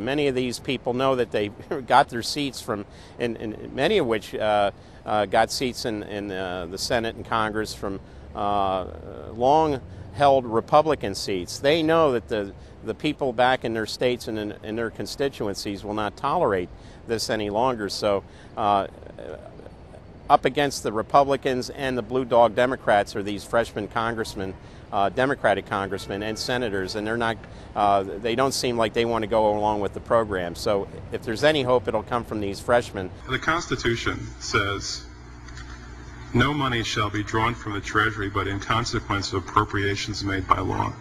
Many of these people know that they got their seats from, and many of which got seats in the Senate and Congress from long-held Republican seats. They know that the people back in their states and in their constituencies will not tolerate this any longer. So up against the Republicans and the blue dog Democrats are these freshman congressmen, Democratic congressmen and senators, and they're not, they don't seem like they want to go along with the program. So if there's any hope, it'll come from these freshmen. The Constitution says no money shall be drawn from the Treasury but in consequence of appropriations made by law.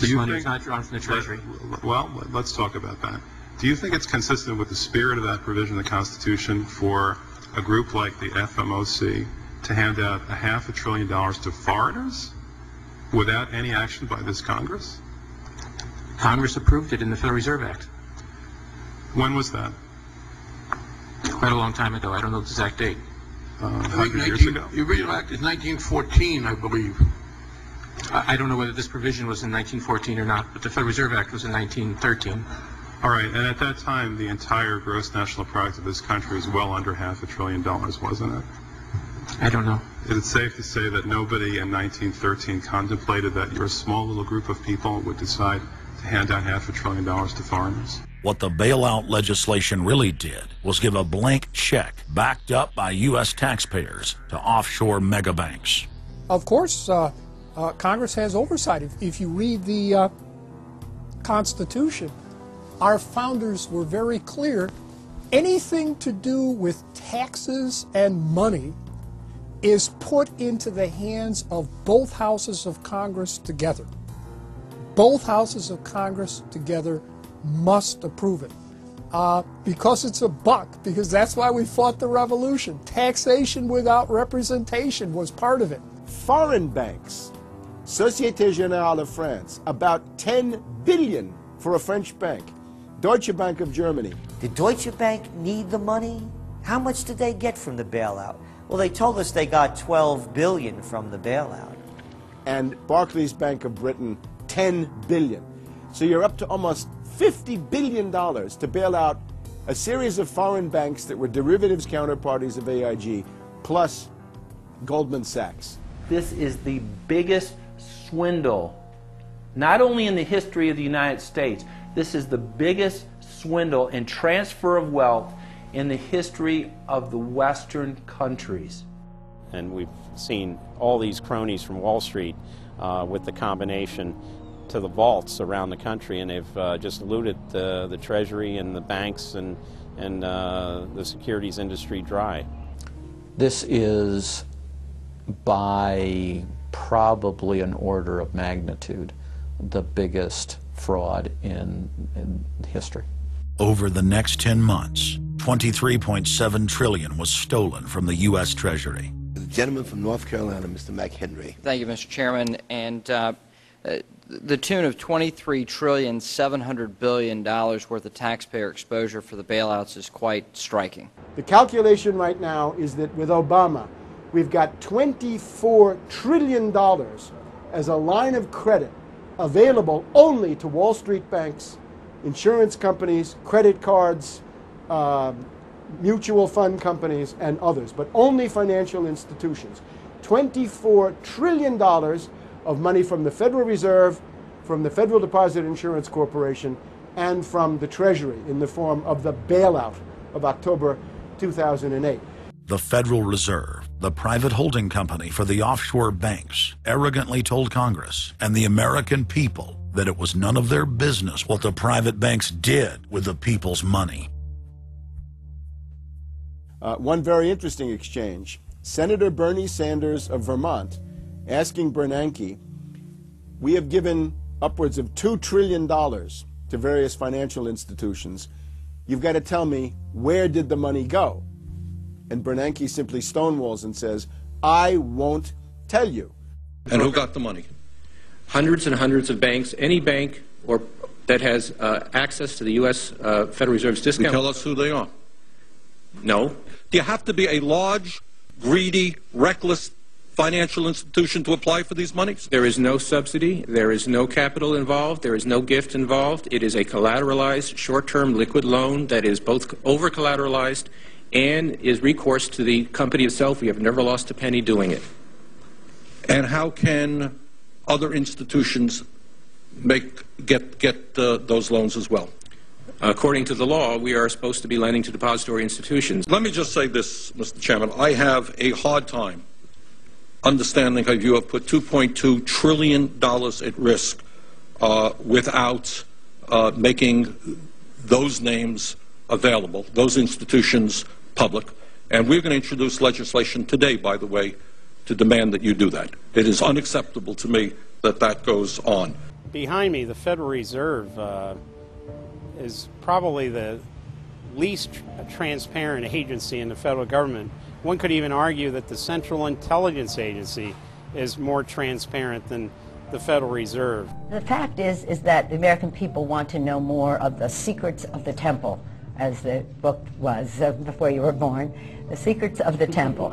This money is not drawn from the Treasury. Well, let's talk about that. Do you think it's consistent with the spirit of that provision of the Constitution for a group like the FMOC to hand out $500 billion to foreigners without any action by this Congress? Congress approved it in the Federal Reserve Act. When was that? Quite a long time ago. I don't know the exact date. 100 years ago. The original act is 1914, I believe. I don't know whether this provision was in 1914 or not, but the Federal Reserve Act was in 1913. All right, and at that time, the entire gross national product of this country was well under $500 billion, wasn't it? I don't know. Is it safe to say that nobody in 1913 contemplated that your small little group of people would decide to hand out $500 billion to foreigners? What the bailout legislation really did was give a blank check backed up by U.S. taxpayers to offshore megabanks. Of course, Congress has oversight. If you read the Constitution, our founders were very clear. Anything to do with taxes and money is put into the hands of both houses of Congress together. Both houses of Congress together must approve it. Because it's a buck, because that's why we fought the revolution. Taxation without representation was part of it. Foreign banks, Société Générale of France, about 10 billion for a French bank. Deutsche Bank of Germany. Did Deutsche Bank need the money? How much did they get from the bailout? Well, they told us they got $12 billion from the bailout. And Barclays Bank of Britain, 10 billion. So you're up to almost $50 billion to bail out a series of foreign banks that were derivatives counterparties of AIG, plus Goldman Sachs. This is the biggest swindle, not only in the history of the United States, this is the biggest swindle and transfer of wealth in the history of the Western countries. And we've seen all these cronies from Wall Street with the combination to the vaults around the country, and they've just looted the Treasury and the banks and the securities industry dry. This is by probably an order of magnitude the biggest fraud in history. Over the next 10 months, $23.7 trillion was stolen from the U.S. Treasury. The gentleman from North Carolina, Mr. McHenry. Thank you, Mr. Chairman. And the tune of $23.7 trillion worth of taxpayer exposure for the bailouts is quite striking. The calculation right now is that with Obama, we've got $24 trillion as a line of credit available only to Wall Street banks, insurance companies, credit cards, mutual fund companies, and others, but only financial institutions. $24 trillion of money from the Federal Reserve, from the Federal Deposit Insurance Corporation, and from the Treasury in the form of the bailout of October 2008. The Federal Reserve, the private holding company for the offshore banks, arrogantly told Congress and the American people that it was none of their business what the private banks did with the people's money. One very interesting exchange. Senator Bernie Sanders of Vermont asking Bernanke, we have given upwards of $2 trillion to various financial institutions. You've got to tell me, where did the money go? And Bernanke simply stonewalls and says, I won't tell you. And who got the money? Hundreds and hundreds of banks. Any bank or that has access to the U.S. Federal Reserve's discount. You tell us who they are. No. Do you have to be a large, greedy, reckless financial institution to apply for these monies? There is no subsidy. There is no capital involved. There is no gift involved. It is a collateralized, short-term liquid loan that is both over-collateralized and is recourse to the company itself. We have never lost a penny doing it. And how can other institutions get those loans as well? According to the law, we are supposed to be lending to depository institutions. Let me just say this, Mr. Chairman. I have a hard time understanding how you have put $2.2 trillion at risk without making those names available, those institutions public. And we're going to introduce legislation today, by the way, to demand that you do that. It is unacceptable to me that that goes on. Behind me, the Federal Reserve is probably the least transparent agency in the federal government. One could even argue that the Central Intelligence Agency is more transparent than the Federal Reserve. The fact is that the American people want to know more of the secrets of the temple, as the book was before you were born, The Secrets of the Temple.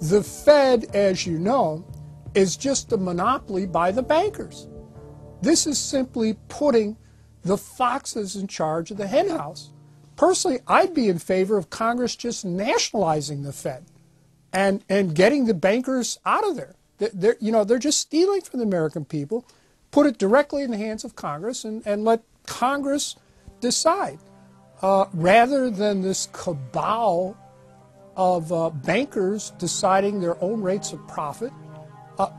The Fed, as you know, is just a monopoly by the bankers. This is simply putting the foxes in charge of the hen house. Personally, I'd be in favor of Congress just nationalizing the Fed and getting the bankers out of there. They're just stealing from the American people. Put it directly in the hands of Congress and let Congress decide, rather than this cabal of bankers deciding their own rates of profit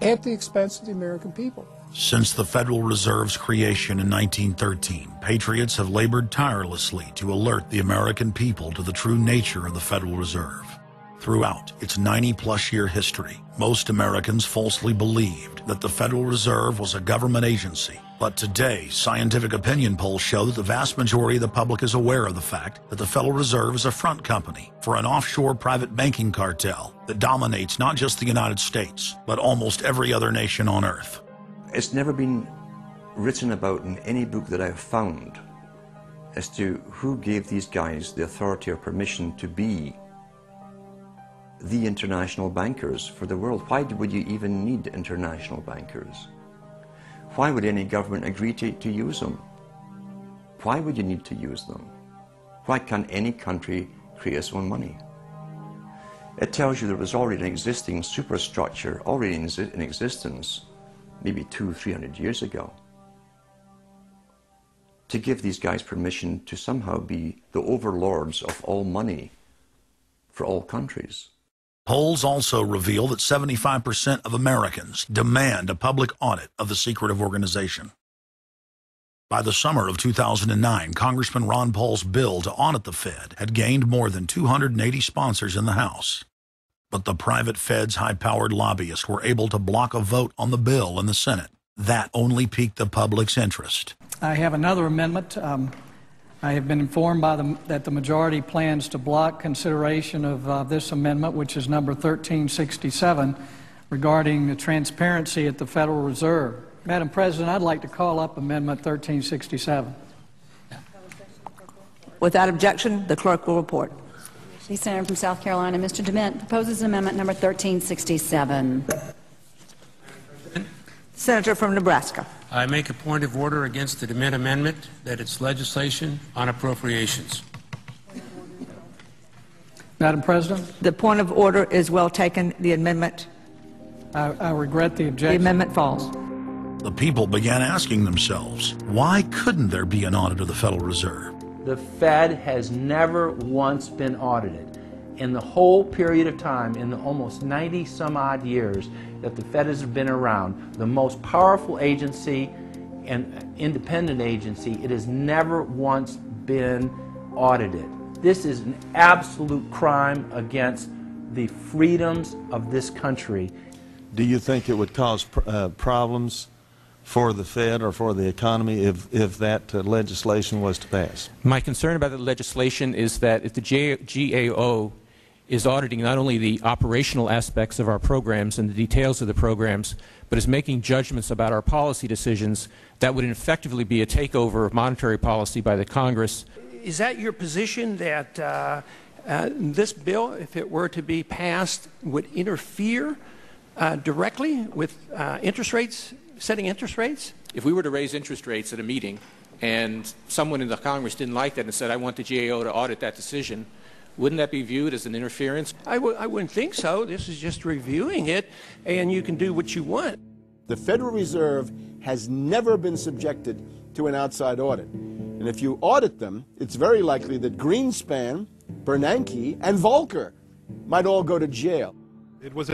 at the expense of the American people. Since the Federal Reserve's creation in 1913, patriots have labored tirelessly to alert the American people to the true nature of the Federal Reserve. Throughout its 90-plus year history, most Americans falsely believed that the Federal Reserve was a government agency. But today, scientific opinion polls show that the vast majority of the public is aware of the fact that the Federal Reserve is a front company for an offshore private banking cartel that dominates not just the United States, but almost every other nation on Earth. It's never been written about in any book that I've found as to who gave these guys the authority or permission to be the international bankers for the world. Why would you even need international bankers? Why would any government agree to use them? Why would you need to use them? Why can't any country create its own money? It tells you there was already an existing superstructure already in existence maybe 200-300 years ago, to give these guys permission to somehow be the overlords of all money for all countries. Polls also reveal that 75% of Americans demand a public audit of the secretive organization. By the summer of 2009, Congressman Ron Paul's bill to audit the Fed had gained more than 280 sponsors in the House. But the private Fed's high-powered lobbyists were able to block a vote on the bill in the Senate. That only piqued the public's interest. I have another amendment. I have been informed that the majority plans to block consideration of this amendment, which is number 1367, regarding the transparency at the Federal Reserve. Madam President, I'd like to call up Amendment 1367. Without objection, the clerk will report. The Senator from South Carolina, Mr. DeMint, proposes amendment number 1367. Senator from Nebraska. I make a point of order against the DeMint amendment that it's legislation on appropriations. Madam President? The point of order is well taken. The amendment. I regret the objection. The amendment falls. The people began asking themselves, why couldn't there be an audit of the Federal Reserve? The Fed has never once been audited. In the whole period of time, in the almost 90-some-odd years that the Fed has been around, the most powerful agency and independent agency, it has never once been audited. This is an absolute crime against the freedoms of this country. Do you think it would cause problems for the Fed or for the economy if that legislation was to pass? My concern about the legislation is that if the GAO is auditing not only the operational aspects of our programs and the details of the programs, but is making judgments about our policy decisions, that would effectively be a takeover of monetary policy by the Congress. Is that your position, that This bill, if it were to be passed, would interfere directly with interest rates, setting interest rates? If we were to raise interest rates at a meeting and someone in the Congress didn't like that and said, I want the GAO to audit that decision, wouldn't that be viewed as an interference? I wouldn't think so. This is just reviewing it, and you can do what you want. The Federal Reserve has never been subjected to an outside audit. And if you audit them, it's very likely that Greenspan, Bernanke, and Volcker might all go to jail. It was